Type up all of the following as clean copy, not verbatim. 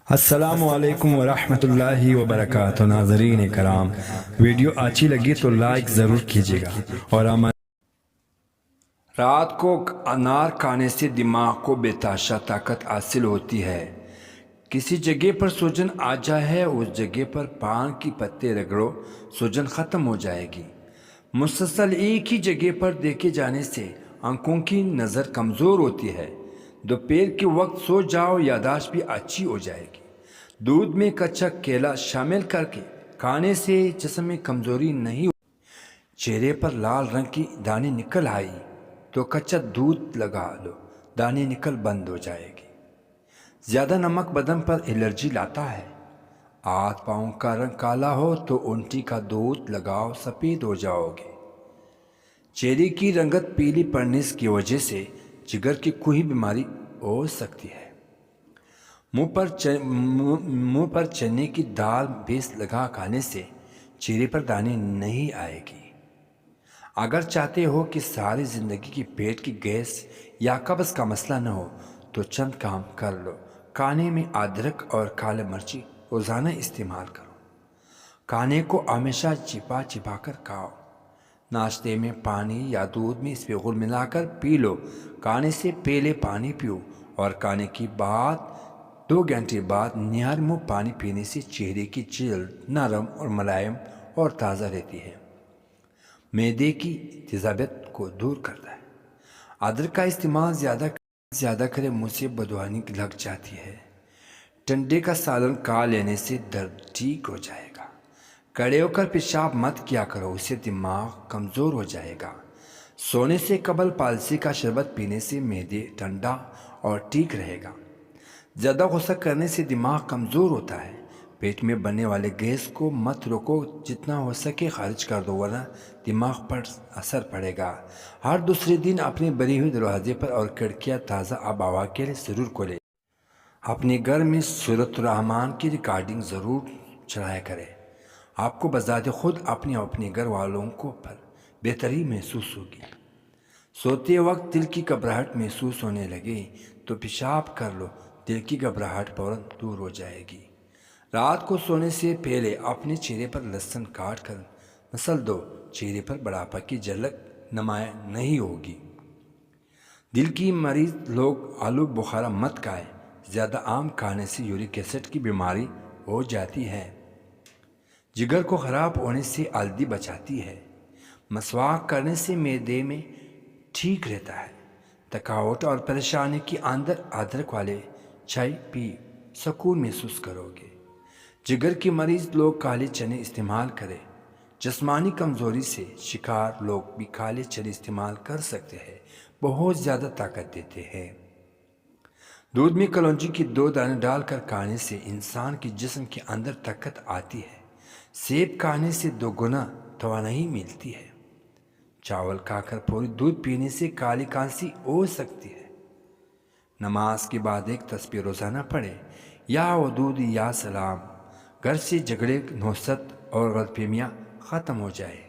السلام علیکم ورحمۃ اللہ وبرکاتہ ناظرین کرام، ویڈیو اچھی لگی تو لائک ضرور کیجیے گا اور رات کو انار کھانے سے دماغ کو بے تحاشا طاقت حاصل ہوتی ہے۔ کسی جگہ پر سوجن آ جائے اس جگہ پر پان کی پتے رگڑو، سوجن ختم ہو جائے گی۔ مسلسل ایک ہی جگہ پر دیکھے جانے سے آنکھوں کی نظر کمزور ہوتی ہے۔ دوپہر کے وقت سو جاؤ، یادداشت بھی اچھی ہو جائے گی۔ دودھ میں کچا کیلا شامل کر کے کھانے سے جسم میں کمزوری نہیں ہوتی۔ چہرے پر لال رنگ کی دانے نکل آئی تو کچا دودھ لگا لو، دانے نکل بند ہو جائے گی۔ زیادہ نمک بدن پر الرجی لاتا ہے۔ ہاتھ پاؤں کا رنگ کالا ہو تو اونٹی کا دودھ لگاؤ، سفید ہو جاؤ گے۔ چہرے کی رنگت پیلی پڑنے کی وجہ سے جگر کی کوئی بیماری ہو سکتی ہے۔ منہ پر چنے کی دال بیس لگا کھانے سے چہرے پر دانے نہیں آئے گی۔ اگر چاہتے ہو کہ ساری زندگی کی پیٹ کی گیس یا قبض کا مسئلہ نہ ہو تو چند کام کر لو۔ کھانے میں ادرک اور کالی مرچی روزانہ استعمال کرو۔ کھانے کو ہمیشہ چپا چپا کر کھاؤ۔ ناشتے میں پانی یا دودھ میں اسپیغل ملا کر پی لو۔ کھانے سے پہلے پانی پیو اور کھانے کے بعد 2 گھنٹے بعد نہار منہ پانی پینے سے چہرے کی جلد نرم اور ملائم اور تازہ رہتی ہے۔ معدے کی تیزابیت کو دور کرتا ہے۔ ادرک کا استعمال زیادہ کرے، منہ سے بدوانی لگ جاتی ہے۔ ٹنڈے کا سالن کھا لینے سے درد ٹھیک ہو جائے گا۔ کھڑے ہو کر پیشاب مت کیا کرو، اس سے دماغ کمزور ہو جائے گا۔ سونے سے قبل پالسی کا شربت پینے سے معدے ٹھنڈا اور ٹھیک رہے گا۔ زیادہ غصہ کرنے سے دماغ کمزور ہوتا ہے۔ پیٹ میں بننے والے گیس کو مت روکو، جتنا ہو سکے خارج کر دو ورنہ دماغ پر اثر پڑے گا۔ ہر دوسرے دن اپنے بنے ہوئے دروازے پر اور کھڑکیاں تازہ آب و ہوا کے لیے ضرور کھولیں۔ اپنے گھر میں سورۃ الرحمن کی ریکارڈنگ ضرور چلایا کریں۔ آپ کو بذات خود اپنے گھر والوں کو پر بہتری محسوس ہوگی۔ سوتے وقت دل کی گھبراہٹ محسوس ہونے لگے تو پیشاب کر لو، دل کی گھبراہٹ فوراً دور ہو جائے گی۔ رات کو سونے سے پہلے اپنے چہرے پر لہسن کاٹ کر مسل دو، چہرے پر بڑھاپا کی جھلک نمایاں نہیں ہوگی۔ دل کی مریض لوگ آلو بخارا مت کھائیں، زیادہ آم کھانے سے یورک ایسڈ کی بیماری ہو جاتی ہے۔ جگر کو خراب ہونے سے ہلدی بچاتی ہے۔ مسواک کرنے سے معدے میں ٹھیک رہتا ہے۔ تھکاوٹ اور پریشانی کے اندر ادرک والے چائے پی سکون محسوس کرو گے۔ جگر کے مریض لوگ کالے چنے استعمال کریں۔ جسمانی کمزوری سے شکار لوگ بھی کالے چنے استعمال کر سکتے ہیں، بہت زیادہ طاقت دیتے ہیں۔ دودھ میں کلونجی کی 2 دانے ڈال کر کھانے سے انسان کے جسم کے اندر طاقت آتی ہے۔ سیب کھانے سے 2 گنا توانائی ملتی ہے۔ چاول کھا کر پوری دودھ پینے سے کالی کانسی ہو سکتی ہے۔ نماز کے بعد 1 تسبیح روزانہ پڑھیں، یا ودود یا سلام، گھر سے جھگڑے، نوست اور غلط فہمیاں ختم ہو جائے۔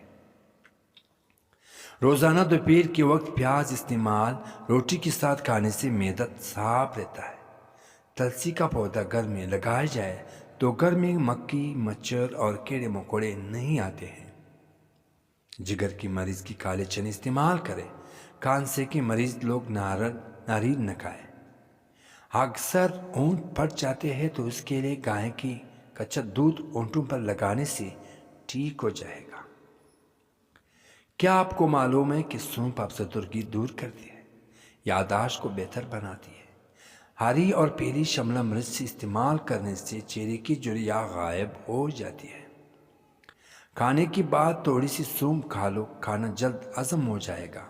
روزانہ دوپہر کے وقت پیاز استعمال روٹی کے ساتھ کھانے سے معدہ صاف رہتا ہے۔ تلسی کا پودا گھر میں لگایا جائے تو گھر میں مکھی، مچھر اور کیڑے مکوڑے نہیں آتے ہیں۔ جگر کی مریض کی کالے چنے استعمال کریں۔ کانسے کے مریض لوگ ناریل نہ کھائیں۔ اکثر اونٹ پھٹ جاتے ہیں تو اس کے لیے گائے کی کچا دودھ اونٹوں پر لگانے سے ٹھیک ہو جائے گا۔ کیا آپ کو معلوم ہے کہ سونف افسردگی دور کرتی ہے، یادداشت کو بہتر بناتی ہے؟ ہری اور پیلی شملہ مرچ سے استعمال کرنے سے چہرے کی جھریاں غائب ہو جاتی ہے۔ کھانے کے بعد تھوڑی سی سونف کھا لو، کھانا جلد ہضم ہو جائے گا۔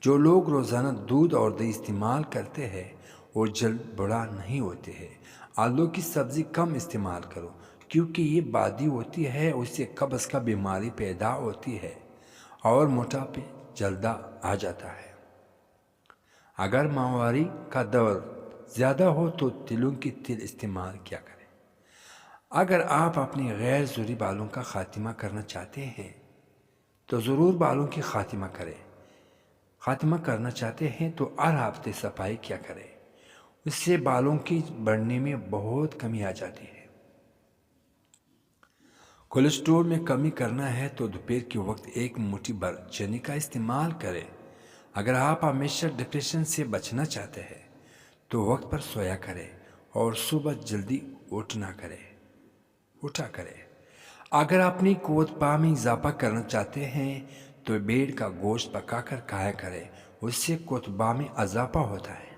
جو لوگ روزانہ دودھ اور دہی استعمال کرتے ہیں وہ جلد بوڑھا نہیں ہوتے ہیں۔ آلو کی سبزی کم استعمال کرو کیونکہ یہ بادی ہوتی ہے، اس سے قبض کا بیماری پیدا ہوتی ہے اور موٹاپے جلد آ جاتا ہے۔ اگر ماہواری کا دور زیادہ ہو تو تلوں کی تل استعمال کیا کریں۔ اگر آپ اپنے غیر ضروری بالوں کا خاتمہ کرنا چاہتے ہیں تو ضرور بالوں کی خاتمہ کریں۔ خاتمہ کرنا چاہتے ہیں تو ہر ہفتے صفائی کیا کریں۔ اس سے بالوں کی بڑھنے میں بہت کمی آ جاتی ہے۔ کولیسٹرول میں کمی کرنا ہے تو دوپہر کے وقت ایک مٹھی بھر چنے کا استعمال کریں۔ اگر آپ ہمیشہ ڈپریشن سے بچنا چاہتے ہیں تو وقت پر سویا کریں اور صبح جلدی اٹھا کریں۔ اگر اپنی قوت پا میں اضافہ کرنا چاہتے ہیں تو بھیڑ کا گوشت پکا کر کھایا کریں، اس سے قوت پا میں اضافہ ہوتا ہے۔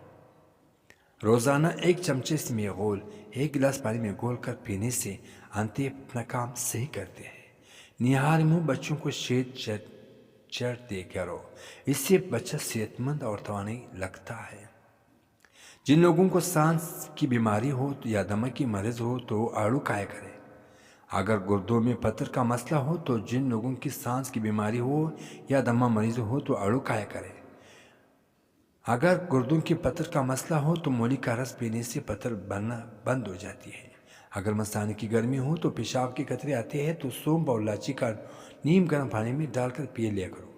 روزانہ 1 چمچے میں گھول 1 گلاس پانی میں گھول کر پینے سے آنتیں اپنا کام صحیح کرتے ہیں۔ نہار منہ بچوں کو شہد چڑھتے کرو، اس سے بچہ صحت مند اور توانا لگتا ہے۔ جن لوگوں کو سانس کی بیماری ہو یا دمہ کی مرض ہو تو آڑو کھایا کرے۔ اگر گردوں میں پتھر کا مسئلہ ہو تو جن لوگوں کی سانس کی بیماری ہو یا دمہ مریض ہو تو آڑو کھایا کرے۔ اگر گردوں کی پتھر کا مسئلہ ہو تو مولی کا رس پینے سے پتھر بننا بند ہو جاتی ہے۔ اگر مثانے کی گرمی ہو تو پیشاب کے قطرے آتے ہیں تو سونف اور الائچی کا نیم گرم پانی میں ڈال کر پی لیا کرو۔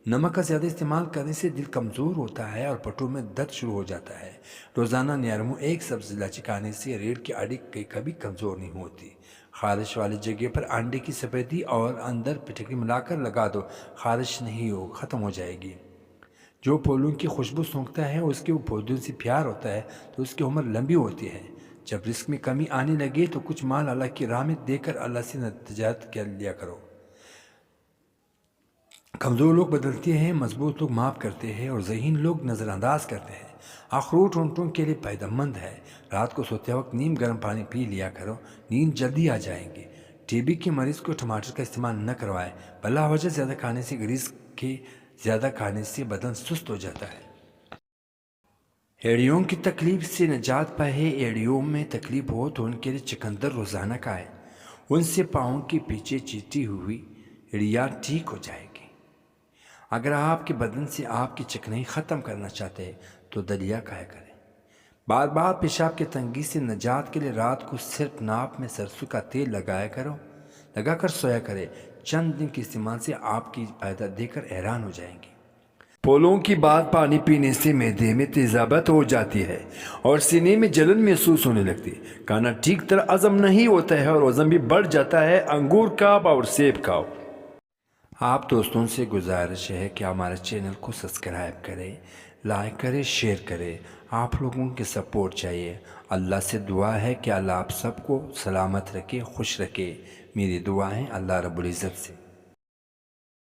نمک کا زیادہ استعمال کرنے سے دل کمزور ہوتا ہے اور پٹھوں میں درد شروع ہو جاتا ہے۔ روزانہ نیارمو 1 سبز الائچی کھانے سے ریڑھ کی ہڈی کبھی کمزور نہیں ہوتی۔ خارش والی جگہ پر انڈے کی سفیدی اور اندر پھٹکری ملا کر لگا دو، خارش نہیں ختم ہو جائے گی۔ جو پھولوں کی خوشبو سونگتا ہے اس کے پودوں سے پیار ہوتا ہے تو اس کی عمر لمبی ہوتی ہے۔ جب رزق میں کمی آنے لگے تو کچھ مال اللہ کی راہ میں دے کر اللہ سے نجات کر لیا کرو۔ کمزور لوگ بدلتے ہیں، مضبوط لوگ معاف کرتے ہیں اور ذہین لوگ نظر انداز کرتے ہیں۔ اخروٹ اونٹوں کے لیے فائدہ مند ہے۔ رات کو سوتے وقت نیم گرم پانی پی لیا کرو، نیند جلدی آ جائیں گی۔ ٹی بی کے مریض کو ٹماٹر کا استعمال نہ کروائے، بلا وجہ زیادہ کھانے سے گریز کے زیادہ کھانے سے بدن سست ہو جاتا ہے۔ ایڑیوں کی تکلیف سے نجات پائے۔ ایڑیوں میں تکلیف ہو تو ان کے لیے چقندر روزانہ کھائے، ان سے پاؤں کے پیچھے چیٹی ہوئی ایڑیاں ٹھیک ہو جائے گی۔ اگر آپ کے بدن سے آپ کی چکنائی ختم کرنا چاہتے ہیں تو دلیا کھایا کریں۔ بار بار پیشاب کی تنگی سے نجات کے لیے رات کو صرف ناپ میں سرسوں کا تیل لگا کر سویا کریں۔ چند دن کے استعمال سے آپ کی فائدہ دے کر حیران ہو جائیں گے۔ پھولوں کی بعد پانی پینے سے معدے میں تیزابت ہو جاتی ہے اور سینے میں جلن محسوس ہونے لگتی ہے۔ کھانا ٹھیک طرح ہضم نہیں ہوتا ہے اور وزن بھی بڑھ جاتا ہے۔ انگور کھاؤ اور سیب کھاؤ۔ آپ دوستوں سے گزارش ہے کہ ہمارے چینل کو سبسکرائب کریں، لائک کریں، شیئر کریں۔ آپ لوگوں کی سپورٹ چاہیے۔ اللہ سے دعا ہے کہ اللہ آپ سب کو سلامت رکھے، خوش رکھے۔ میری دعا ہے اللہ رب العزت سے۔